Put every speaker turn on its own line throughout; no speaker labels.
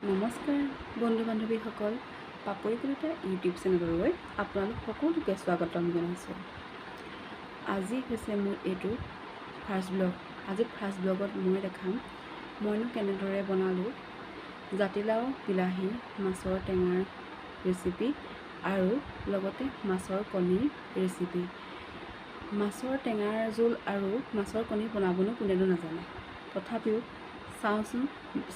নমস্কাৰ বন্ধু বান্ধৱীসকল, পাপৰি কলিতা ইউটিউব চেনেললৈ আপোনালোক সকলোকে স্বাগতম জনাইছোঁ। আজি হৈছে মোৰ এইটো ফাৰ্ষ্ট ব্লগ। আজি ফাৰ্ষ্ট ব্লগত মই দেখাম মইনো কেনেদৰে বনালোঁ জাতিলাও বিলাহী মাছৰ টেঙাৰ ৰেচিপি আৰু লগতে মাছৰ কণীৰ ৰেচিপি। মাছৰ টেঙাৰ জোল আৰু মাছৰ কণী বনাবনো কোনেনো নাজানে, তথাপিও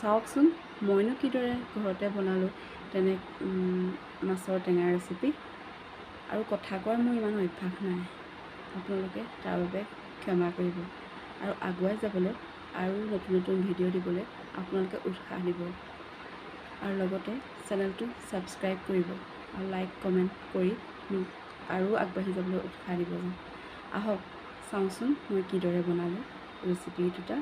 চাওকচোন মইনো কিদৰে ঘৰতে বনালোঁ তেনে মাছৰ টেঙাৰ ৰেচিপি। আৰু কথা কোৱাৰ মোৰ ইমান অভ্যাস নাই, আপোনালোকে তাৰ বাবে ক্ষমা কৰিব। আৰু আগুৱাই যাবলৈ আৰু নতুন নতুন ভিডিঅ' দিবলৈ আপোনালোকে উৎসাহ দিব আৰু লগতে চেনেলটো ছাবস্ক্ৰাইব কৰিব আৰু লাইক কমেণ্ট কৰি আৰু আগবাঢ়ি যাবলৈ উৎসাহ দিব। আহক চাওঁচোন মই কিদৰে বনালোঁ ৰেচিপি দুটা।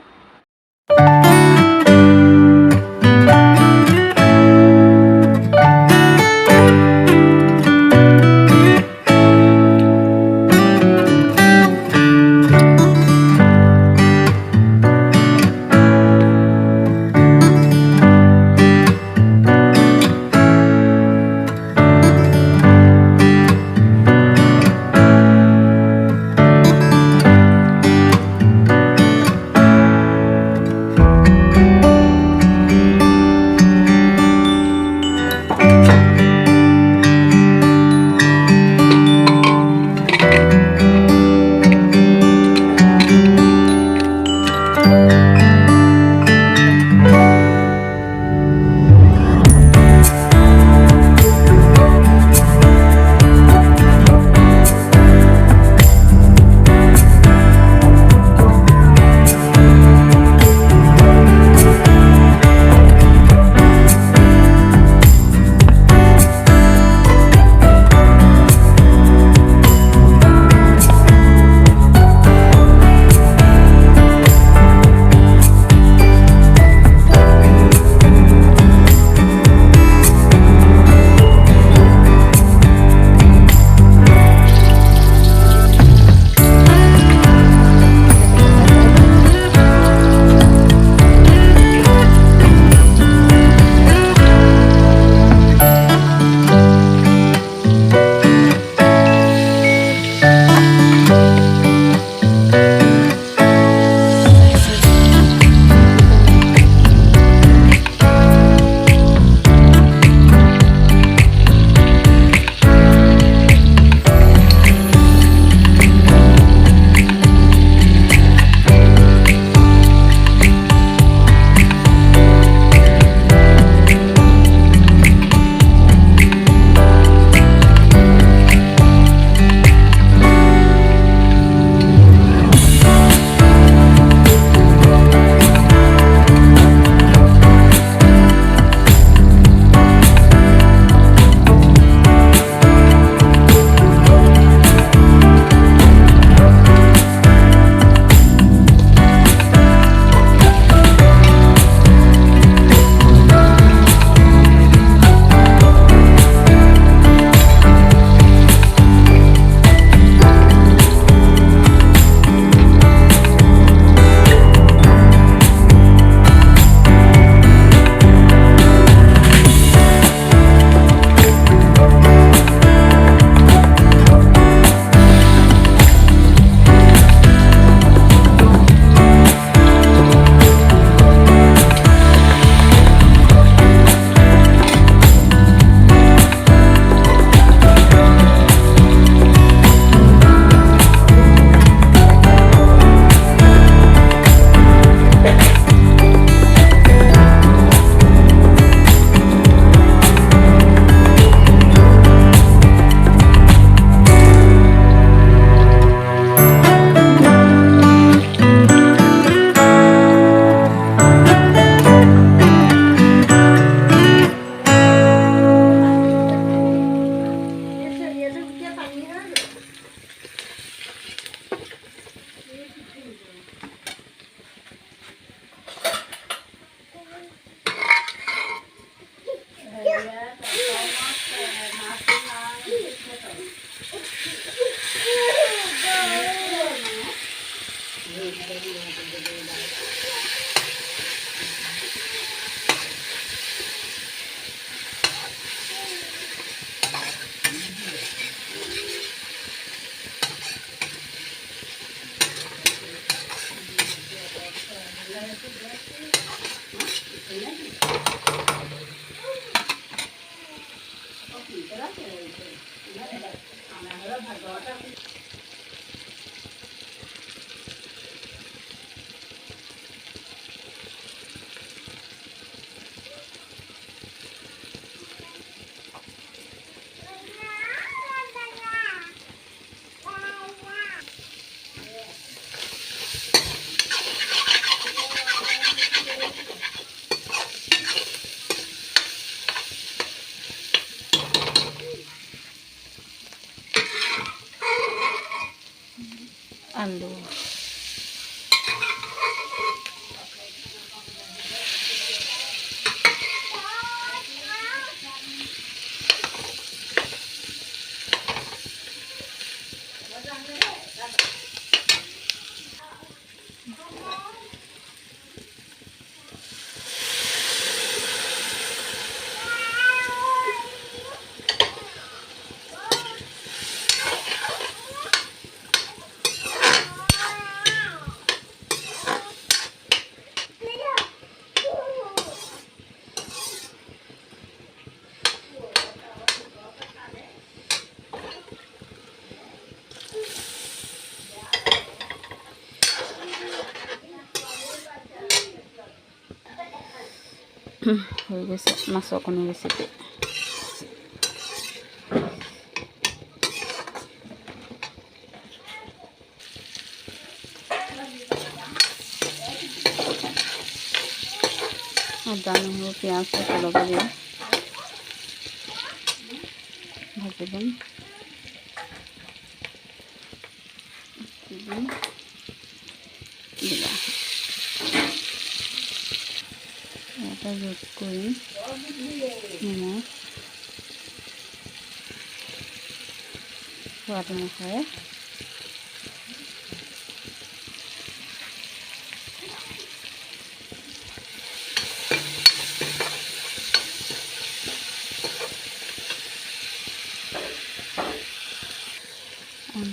আলু, হৈ গৈছে মাছৰ কণী ৰেচিপি। আদা নহৰু পিঁয়াজ তেলত দি ভাজি ল'ম। বিলাহী এটা যোগ কৰিম, নিমখ সোৱাদ অনুসাৰে,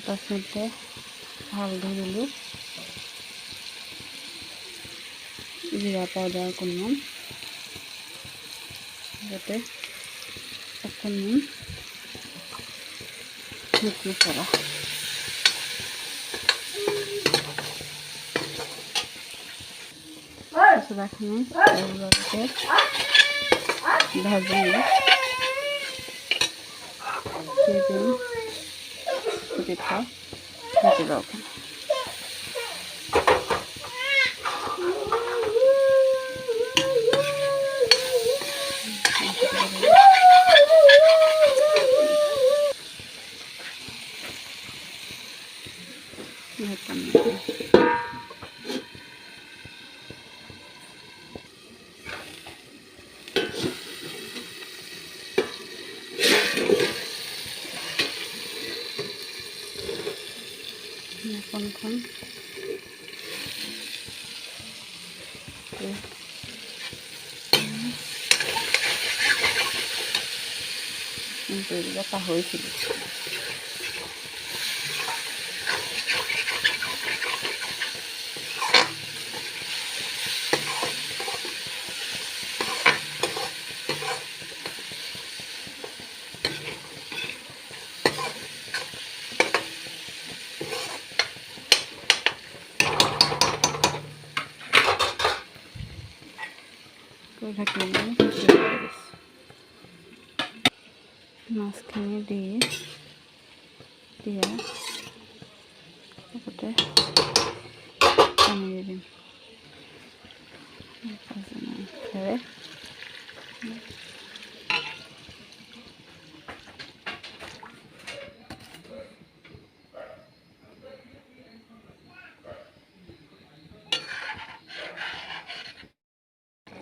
তাৰপিছতে হালধি দিলোঁ, জিৰা পাউডাৰ অকণমান, যাতে অকণমান মিট মছলা, মছলাখিনি লগতে ভাজি দি দিম পিঠা ভাজি লওক। অকণখন কৰিবলৈ পাহৰিছিলোঁ। মাছখিনি দি দিয়া লগতে পানী দি দিম।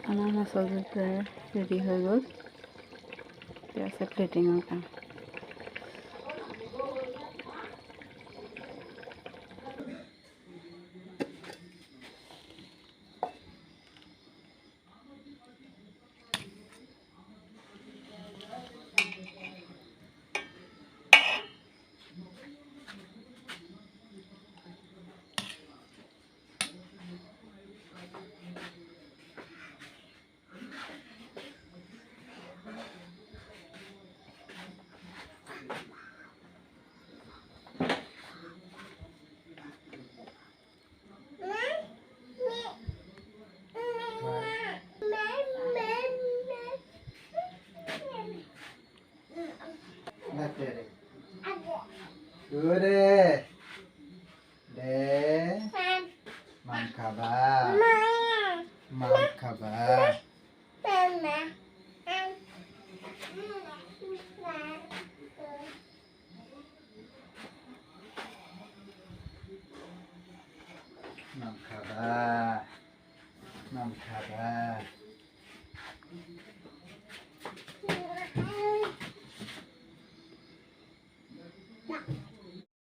আমাৰ মাছৰ জোল প্ৰায় ৰেডি হৈ গ'ল। এতিয়া আছে প্লেটিঙৰ কাম।
Udah deh, mangkaba, mangkaba. Yeah.